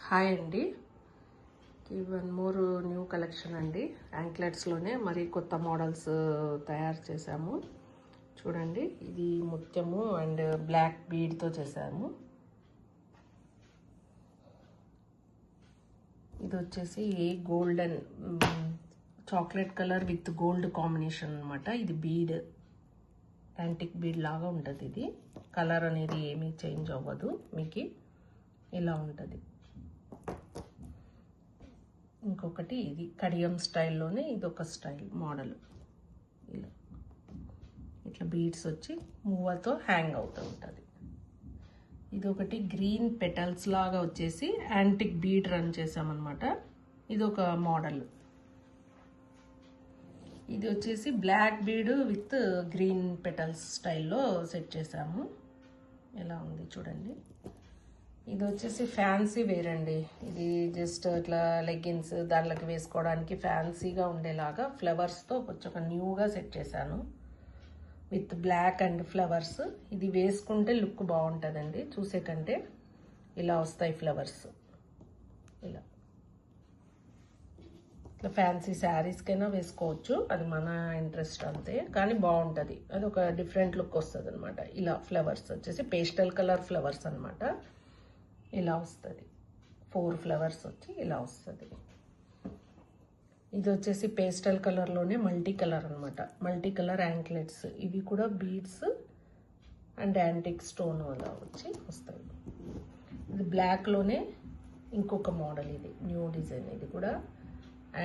Hi అండి. One more new collection అండి. యాంక్లెట్స్లోనే మరి కొత్త మోడల్స్ తయారు చేశాము. చూడండి, ఇది ముత్యము అండ్ బ్లాక్ బీడ్తో చేశాము. ఇది వచ్చేసి golden chocolate colour with gold combination అనమాట. ఇది బీడ్, యాంటిక్ బీడ్ లాగా ఉంటుంది. ఇది కలర్ అనేది ఏమీ చేంజ్ అవ్వదు, మీకు ఇలా ఉంటుంది. ఇంకొకటి ఇది కడియం స్టైల్లోనే ఇదొక స్టైల్ మోడల్. ఇలా ఇట్లా బీడ్స్ వచ్చి మూవతో హ్యాంగ్ అవుతూ ఉంటుంది. ఇది ఒకటి గ్రీన్ పెటల్స్ లాగా వచ్చేసి యాంటిక్ బీడ్ రన్ చేసామన్నమాట. ఇది ఒక మోడల్. ఇది వచ్చేసి black bead with green petals స్టైల్లో సెట్ చేసాము. ఎలా ఉంది చూడండి. ఇది వచ్చేసి ఫ్యాన్సీ వేర్ అండి. ఇది జస్ట్ ఇట్లా లెగ్గిన్స్ దాంట్లోకి వేసుకోవడానికి ఫ్యాన్సీగా ఉండేలాగా ఫ్లవర్స్తో కొంచెం న్యూగా సెట్ చేశాను విత్ బ్లాక్ అండ్ ఫ్లవర్స్. ఇది వేసుకుంటే లుక్ బాగుంటుందండి చూసే కంటే. ఇలా వస్తాయి ఫ్లవర్స్. ఇలా ఇట్లా ఫ్యాన్సీ శారీస్కైనా వేసుకోవచ్చు, అది మన ఇంట్రెస్ట్ అంతే, కానీ బాగుంటుంది. అది ఒక డిఫరెంట్ లుక్ వస్తుంది అనమాట. ఇలా ఫ్లవర్స్ వచ్చేసి పేస్టల్ కలర్ ఫ్లవర్స్ అనమాట. ఇలా వస్తుంది. 4 ఫ్లవర్స్ వచ్చి ఇలా వస్తుంది. ఇది వచ్చేసి పేస్టల్ కలర్లోనే మల్టీ కలర్ అనమాట. Multi colour anklets. ఇవి కూడా బీడ్స్ అండ్ యాంటిక్ స్టోన్ అలా వచ్చి వస్తాయి. ఇది బ్లాక్లోనే ఇంకొక మోడల్. ఇది న్యూ డిజైన్. ఇది కూడా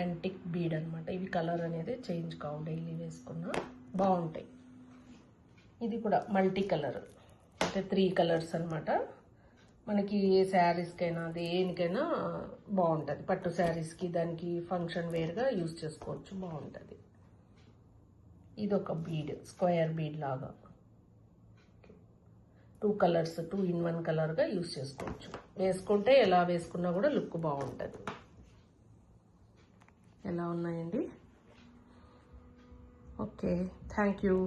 యాంటిక్ బీడ్ అనమాట. ఇవి కలర్ అనేది చేంజ్ కావు, డైలీ వేసుకున్నా బాగుంటాయి. ఇది కూడా మల్టీ కలర్, అంటే 3 కలర్స్ అనమాట. మనకి ఏ శారీస్కైనా దేనికైనా బాగుంటుంది. పట్టు శారీస్కి దానికి ఫంక్షన్ వేర్గా యూజ్ చేసుకోవచ్చు, బాగుంటుంది. ఇది ఒక బీడ్, స్క్వేర్ బీడ్ లాగా 2 కలర్స్ 2 in 1 కలర్గా యూజ్ చేసుకోవచ్చు. వేసుకుంటే ఎలా వేసుకున్నా కూడా లుక్ బాగుంటుంది. ఎలా ఉన్నాయండి? Okay, thank you.